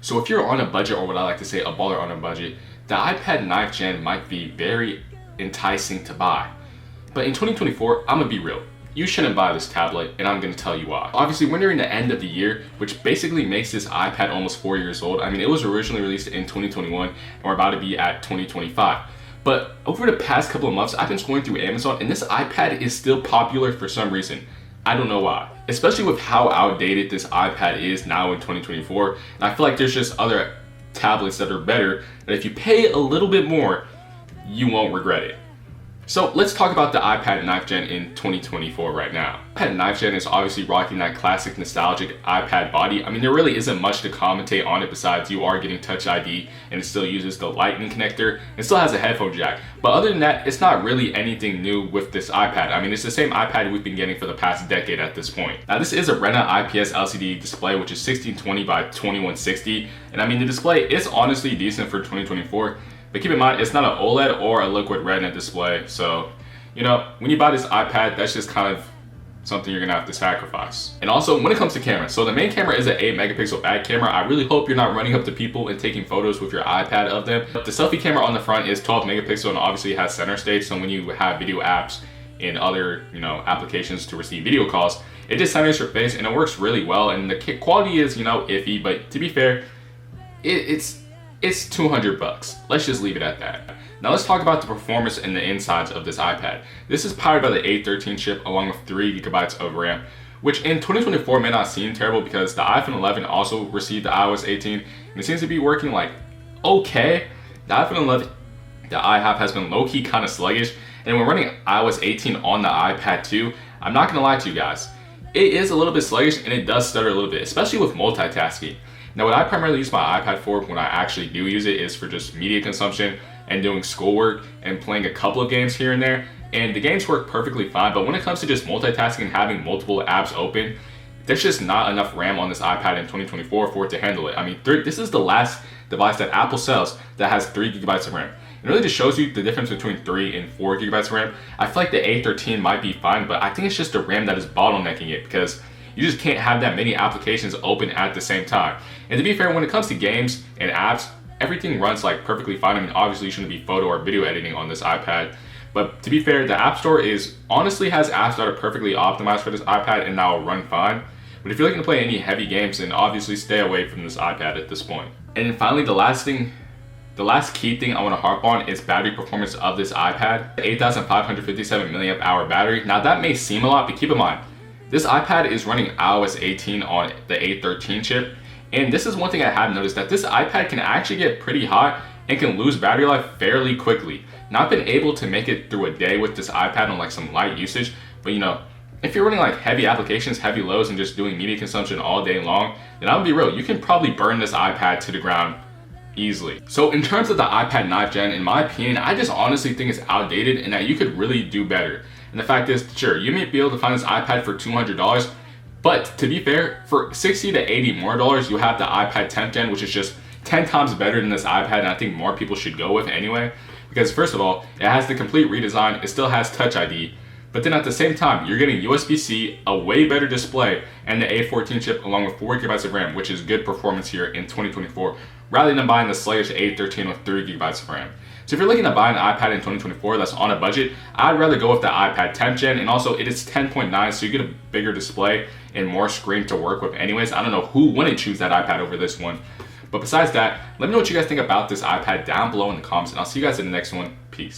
So if you're on a budget, or what I like to say, a baller on a budget, the iPad 9th Gen might be very enticing to buy. But in 2024, I'm gonna be real. You shouldn't buy this tablet, and I'm gonna tell you why. Obviously, we're nearing the end of the year, which basically makes this iPad almost 4 years old. I mean, it was originally released in 2021, and we're about to be at 2025. But over the past couple of months, I've been scrolling through Amazon, and this iPad is still popular for some reason. I don't know why. Especially with how outdated this iPad is now in 2024. And I feel like there's just other tablets that are better, that if you pay a little bit more, you won't regret it. So let's talk about the iPad 9th Gen in 2024 right now. iPad 9th Gen is obviously rocking that classic nostalgic iPad body. I mean, there really isn't much to commentate on it besides you are getting Touch ID, and it still uses the Lightning connector. It still has a headphone jack. But other than that, it's not really anything new with this iPad. I mean, it's the same iPad we've been getting for the past decade at this point. Now, this is a Retina IPS LCD display, which is 1620 by 2160. And I mean, the display is honestly decent for 2024. But keep in mind, it's not an OLED or a liquid retina display. So, you know, when you buy this iPad, that's just kind of something you're gonna have to sacrifice. And also, when it comes to camera, so the main camera is an 8 megapixel back camera. I really hope you're not running up to people and taking photos with your iPad of them. But the selfie camera on the front is 12 megapixel and obviously has center stage. So when you have video apps and other, applications to receive video calls, it just centers your face and it works really well. And the quality is, iffy, but to be fair, it's 200 bucks. Let's just leave it at that. Now let's talk about the performance and the insides of this iPad. This is powered by the A13 chip along with 3 gigabytes of RAM, which in 2024 may not seem terrible because the iPhone 11 also received the iOS 18 and it seems to be working like okay. The iPhone 11 that I have has been low-key kind of sluggish, and when running iOS 18 on the iPad 2, I'm not gonna lie to you guys, it is a little bit sluggish and it does stutter a little bit, especially with multitasking. Now, what I primarily use my iPad for when I actually do use it is for just media consumption and doing schoolwork and playing a couple of games here and there. And the games work perfectly fine, but when it comes to just multitasking and having multiple apps open, there's just not enough RAM on this iPad in 2024 for it to handle it. I mean, this is the last device that Apple sells that has 3 gigabytes of RAM. It really just shows you the difference between 3 and 4 gigabytes of RAM. I feel like the A13 might be fine, but I think it's just the RAM that is bottlenecking it because you just can't have that many applications open at the same time. And to be fair, when it comes to games and apps, everything runs like perfectly fine. I mean, obviously you shouldn't be photo or video editing on this iPad. But to be fair, the App Store honestly has apps that are perfectly optimized for this iPad and that will run fine. But if you're looking to play any heavy games, then obviously stay away from this iPad at this point. And then finally, the last key thing I want to harp on is battery performance of this iPad. The 8,557 milliamp hour battery. Now that may seem a lot, but keep in mind, this iPad is running iOS 18 on the A13 chip. And this is one thing I have noticed, that this iPad can actually get pretty hot and can lose battery life fairly quickly. Now, I've been able to make it through a day with this iPad on like some light usage, but if you're running like heavy applications, heavy loads, and just doing media consumption all day long, then I'll be real, you can probably burn this iPad to the ground easily. So in terms of the iPad 9th Gen, in my opinion, I just honestly think it's outdated and that you could really do better. And the fact is, sure, you may be able to find this iPad for $200, but to be fair, for $60 to $80 more, you have the iPad 10th Gen, which is just 10 times better than this iPad, and I think more people should go with anyway. Because first of all, it has the complete redesign, it still has Touch ID, but then at the same time, you're getting USB-C, a way better display, and the A14 chip along with 4 gigabytes of RAM, which is good performance here in 2024, rather than buying the sluggish A13 with 3 gigabytes of RAM. So if you're looking to buy an iPad in 2024 that's on a budget, I'd rather go with the iPad 10th Gen, and also it is 10.9, so you get a bigger display and more screen to work with anyways. I don't know who wouldn't choose that iPad over this one. But besides that, let me know what you guys think about this iPad down below in the comments, and I'll see you guys in the next one. Peace.